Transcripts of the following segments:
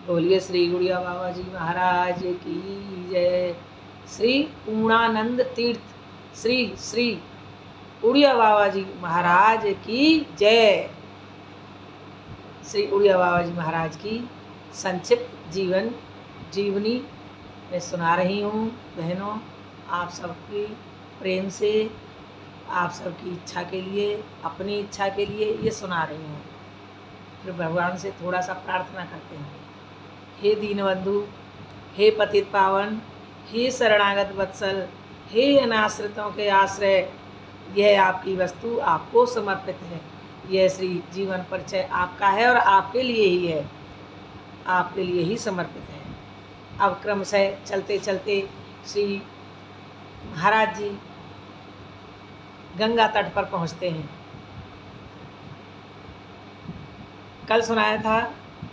बोलिए श्री गुड़िया बाबा जी महाराज की जय। श्री पूर्णानंद तीर्थ श्री श्री उड़िया बाबा जी महाराज की जय। श्री उड़िया बाबा जी महाराज की संक्षिप्त जीवनी मैं सुना रही हूँ। बहनों, आप सबकी प्रेम से, आप सबकी इच्छा के लिए, अपनी इच्छा के लिए ये सुना रही हूँ। फिर भगवान से थोड़ा सा प्रार्थना करते हैं। हे दीनबंधु, हे पतित पावन, हे शरणागत वत्सल, हे अनाश्रितों के आश्रय, यह आपकी वस्तु आपको समर्पित है। यह श्री जीवन परिचय आपका है और आपके लिए ही है, आपके लिए ही समर्पित है। अब क्रमशः चलते चलते श्री महाराज जी गंगा तट पर पहुँचते हैं। कल सुनाया था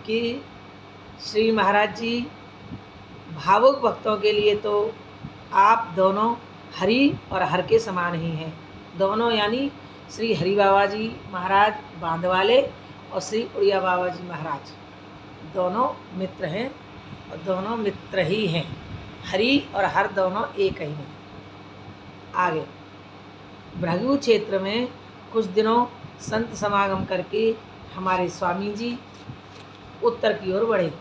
कि श्री महाराज जी भावुक भक्तों के लिए तो आप दोनों हरि और हर के समान ही हैं। दोनों यानी श्री हरि बाबा जी महाराज बांध वाले और श्री उड़िया बाबा जी महाराज दोनों मित्र हैं और दोनों मित्र ही हैं। हरि और हर दोनों एक ही हैं। आगे भृगु क्षेत्र में कुछ दिनों संत समागम करके हमारे स्वामी जी उत्तर की ओर बढ़े।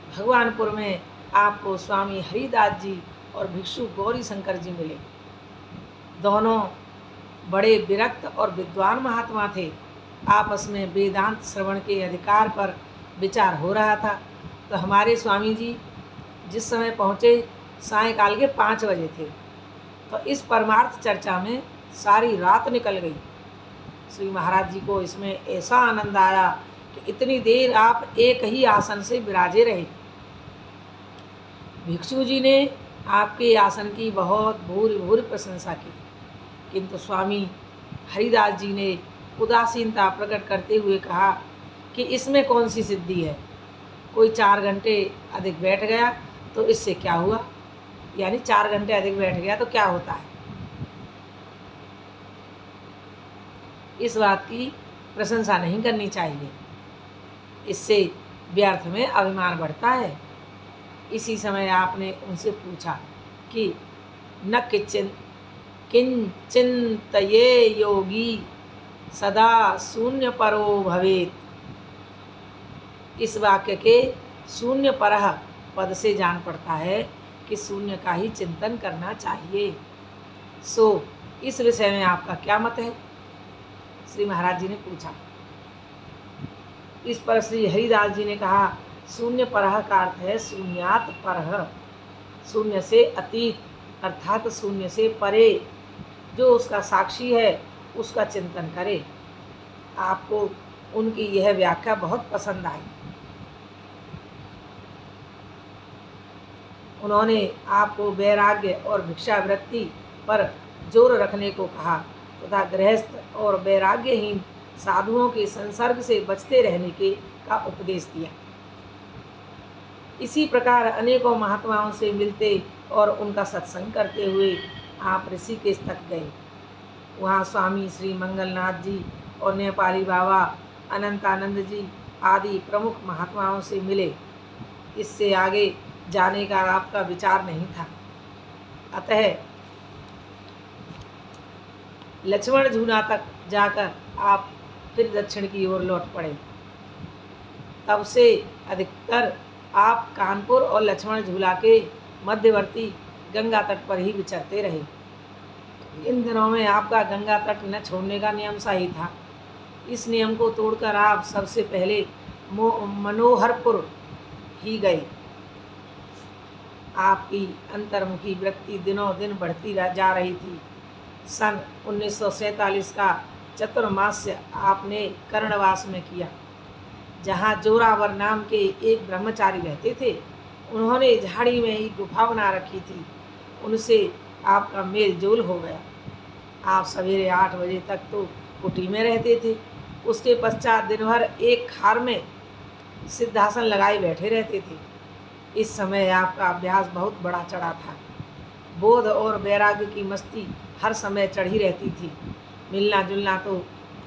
भगवानपुर में आपको स्वामी हरिदास जी और भिक्षु गौरी शंकर जी मिले। दोनों बड़े विरक्त और विद्वान महात्मा थे। आपस में वेदांत श्रवण के अधिकार पर विचार हो रहा था। तो हमारे स्वामी जी जिस समय पहुँचे सायंकाल के 5 बजे थे। तो इस परमार्थ चर्चा में सारी रात निकल गई। श्री महाराज जी को इसमें ऐसा आनंद आया कि इतनी देर आप एक ही आसन से विराजे रहे। भिक्षु जी ने आपके आसन की बहुत भूरि भूरि प्रशंसा की, किंतु स्वामी हरिदास जी ने उदासीनता प्रकट करते हुए कहा कि इसमें कौन सी सिद्धि है। कोई 4 घंटे अधिक बैठ गया तो इससे क्या हुआ, यानी 4 घंटे अधिक बैठ गया तो क्या होता है। इस बात की प्रशंसा नहीं करनी चाहिए, इससे व्यर्थ में अभिमान बढ़ता है। इसी समय आपने उनसे पूछा कि न किंचिंतये योगी सदा शून्य परो भवेत। इस वाक्य के शून्य परः पद से जान पड़ता है कि शून्य का ही चिंतन करना चाहिए। सो इस विषय में आपका क्या मत है, श्री महाराज जी ने पूछा। इस पर श्री हरिदास जी ने कहा, शून्य परः का अर्थ है शून्यात परः, शून्य से अतीत अर्थात शून्य से परे, जो उसका साक्षी है उसका चिंतन करे। आपको उनकी यह व्याख्या बहुत पसंद आई। उन्होंने आपको वैराग्य और भिक्षावृत्ति पर जोर रखने को कहा तथा गृहस्थ और वैराग्यहीन साधुओं के संसर्ग से बचते रहने का उपदेश दिया। इसी प्रकार अनेकों महात्माओं से मिलते और उनका सत्संग करते हुए आप ऋषिकेश तक गए। वहाँ स्वामी श्री मंगलनाथ जी और नेपाली बाबा अनंतानंद जी आदि प्रमुख महात्माओं से मिले। इससे आगे जाने का आपका विचार नहीं था, अतः लक्ष्मण झूला तक जाकर आप फिर दक्षिण की ओर लौट पड़े। तब से अधिकतर आप कानपुर और लक्ष्मण झूला के मध्यवर्ती गंगा तट पर ही विचरते रहे। इन दिनों में आपका गंगा तट न छोड़ने का नियम सा ही था। इस नियम को तोड़कर आप सबसे पहले मनोहरपुर ही गए। आपकी अंतर्मुखी वृत्ति दिनों दिन बढ़ती जा रही थी। सन 1947 का चतुर्मास्य आपने कर्णवास में किया, जहाँ जोरावर नाम के एक ब्रह्मचारी रहते थे। उन्होंने झाड़ी में ही गुफा बना रखी थी। उनसे आपका मेल जोल हो गया। आप सवेरे 8 बजे तक तो कुटी में रहते थे। उसके पश्चात दिन भर एक खार में सिद्धासन लगाए बैठे रहते थे। इस समय आपका अभ्यास बहुत बड़ा चढ़ा था। बोध और वैराग्य की मस्ती हर समय चढ़ी रहती थी। मिलना जुलना तो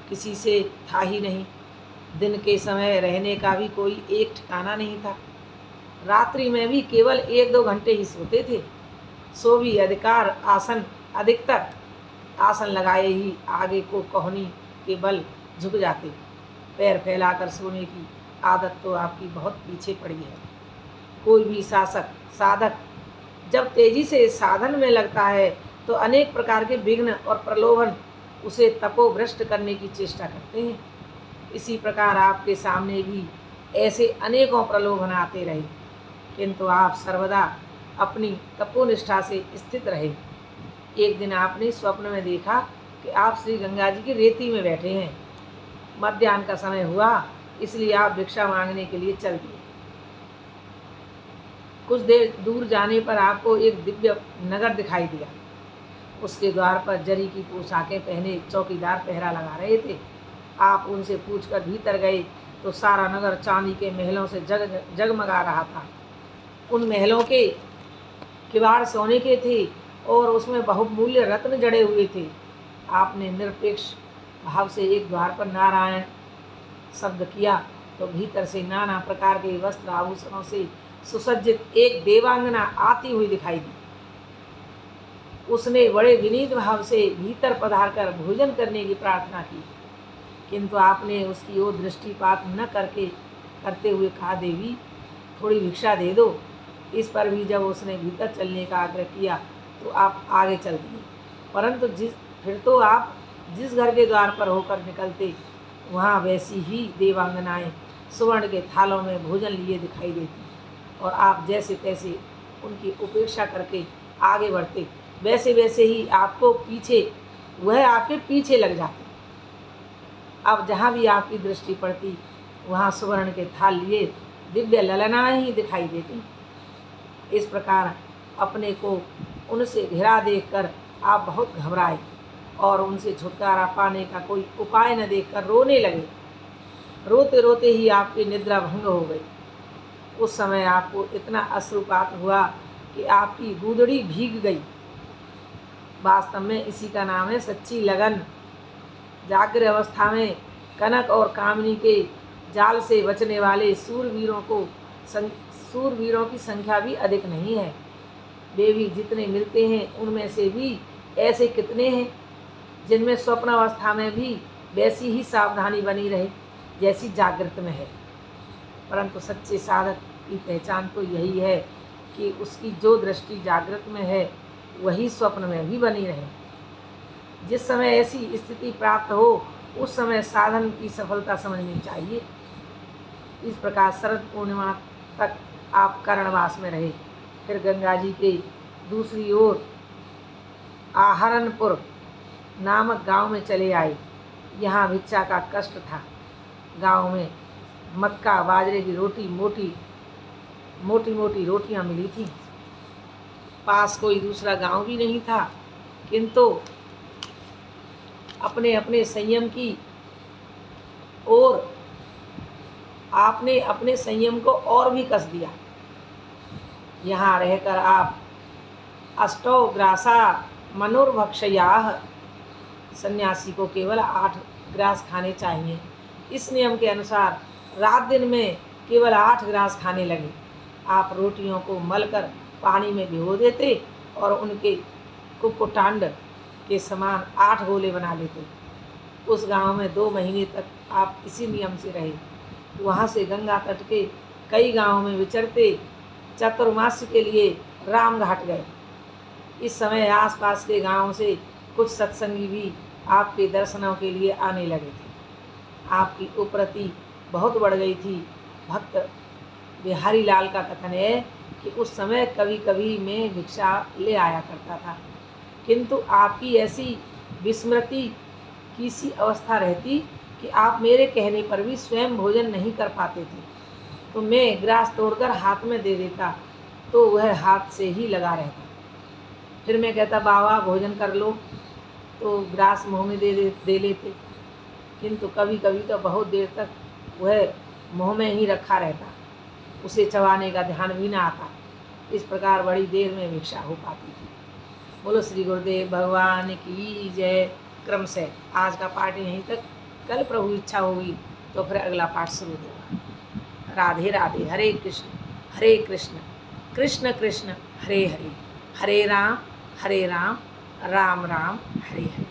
किसी से था ही नहीं। दिन के समय रहने का भी कोई एक ठिकाना नहीं था। रात्रि में भी केवल 1-2 घंटे ही सोते थे। सो भी अधिकतर आसन लगाए ही आगे को कोहनी के बल झुक जाते। पैर फैलाकर सोने की आदत तो आपकी बहुत पीछे पड़ी है। कोई भी साधक जब तेजी से साधन में लगता है तो अनेक प्रकार के विघ्न और प्रलोभन उसे तपोभ्रष्ट करने की चेष्टा करते हैं। इसी प्रकार आपके सामने भी ऐसे अनेकों प्रलोभन आते रहे, किंतु आप सर्वदा अपनी तपोनिष्ठा से स्थित रहे। एक दिन आपने स्वप्न में देखा कि आप श्री गंगा जी की रेती में बैठे हैं। मध्याह्न का समय हुआ, इसलिए आप भिक्षा मांगने के लिए चल दिए। कुछ देर दूर जाने पर आपको एक दिव्य नगर दिखाई दिया। उसके द्वार पर जरी की पोशाकें पहने चौकीदार पहरा लगा रहे थे। आप उनसे पूछकर भीतर गए तो सारा नगर चांदी के महलों से जगमगा रहा था। उन महलों के किवाड़ सोने के थे और उसमें बहुमूल्य रत्न जड़े हुए थे। आपने निरपेक्ष भाव से एक द्वार पर नारायण शब्द किया तो भीतर से नाना प्रकार के वस्त्र आभूषणों से सुसज्जित एक देवांगना आती हुई दिखाई दी। उसने बड़े विनीत भाव से भीतर पधारकर भोजन करने की प्रार्थना की, किंतु आपने उसकी ओर दृष्टिपात न करते हुए कहा, देवी थोड़ी भिक्षा दे दो। इस पर भी जब उसने भीतर चलने का आग्रह किया तो आप आगे चल दिए, परंतु फिर तो आप जिस घर के द्वार पर होकर निकलते वहाँ वैसी ही देवांगनाएं सुवर्ण के थालों में भोजन लिए दिखाई देती और आप जैसे तैसे उनकी उपेक्षा करके आगे बढ़ते, वैसे वैसे ही वह आपके पीछे लग जाते। अब जहाँ भी आपकी दृष्टि पड़ती वहाँ सुवर्ण के थाल लिए दिव्य ललनाएं ही दिखाई देती। इस प्रकार अपने को उनसे घिरा देखकर आप बहुत घबराए और उनसे छुटकारा पाने का कोई उपाय न देखकर रोने लगे। रोते रोते ही आपकी निद्रा भंग हो गई। उस समय आपको इतना अश्रुपात हुआ कि आपकी गूदड़ी भीग गई। वास्तव में इसी का नाम है सच्ची लगन। जागृत अवस्था में कनक और कामनी के जाल से बचने वाले सूरवीरों की संख्या भी अधिक नहीं है। वे भी जितने मिलते हैं उनमें से भी ऐसे कितने हैं जिनमें स्वप्न अवस्था में भी वैसी ही सावधानी बनी रहे जैसी जागृत में है। परंतु सच्चे साधक की पहचान तो यही है कि उसकी जो दृष्टि जागृत में है वही स्वप्न में भी बनी रहे। जिस समय ऐसी स्थिति प्राप्त हो उस समय साधन की सफलता समझनी चाहिए। इस प्रकार शरद पूर्णिमा तक आप कर्णवास में रहे। फिर गंगा जी के दूसरी ओर आहरणपुर नामक गांव में चले आए। यहाँ भिक्षा का कष्ट था। गांव में मक्का बाजरे की मोटी मोटी रोटियां मिली थी। पास कोई दूसरा गांव भी नहीं था, किंतु अपने अपने संयम की ओर आपने अपने संयम को और भी कस दिया। यहाँ रहकर आप अष्टौ ग्रासा मनुर्भक्षयाः, सन्यासी को केवल 8 ग्रास खाने चाहिए। इस नियम के अनुसार रात दिन में केवल 8 ग्रास खाने लगे। आप रोटियों को मलकर पानी में भिगो देते और उनके कुक्कुटांड के समान 8 गोले बना लेते। उस गांव में 2 महीने तक आप इसी नियम से रहे। वहाँ से गंगा तट के कई गांवों में विचरते चतुर्मास्य के लिए रामघाट गए। इस समय आसपास के गांवों से कुछ सत्संगी भी आपके दर्शनों के लिए आने लगे थे। आपकी उपरति बहुत बढ़ गई थी। भक्त बिहारी लाल का कथन है कि उस समय कभी कभी मैं भिक्षा ले आया करता था, किंतु आपकी ऐसी विस्मृति की सी अवस्था रहती कि आप मेरे कहने पर भी स्वयं भोजन नहीं कर पाते थे, तो मैं ग्रास तोड़कर हाथ में दे देता तो वह हाथ से ही लगा रहता। फिर मैं कहता, बाबा भोजन कर लो, तो ग्रास मुँह में दे लेते, किंतु कभी कभी तो बहुत देर तक वह मुँह में ही रखा रहता, उसे चबाने का ध्यान भी ना आता। इस प्रकार बड़ी देर में भिक्षा हो पाती थी। बोलो श्री गुरुदेव भगवान की जय। क्रम से आज का पाठ यहीं तक। कल प्रभु इच्छा होगी तो फिर अगला पाठ शुरू होगा। राधे राधे। हरे कृष्ण। हरे कृष्ण कृष्ण कृष्ण हरे हरे, हरे राम राम राम हरे हरे।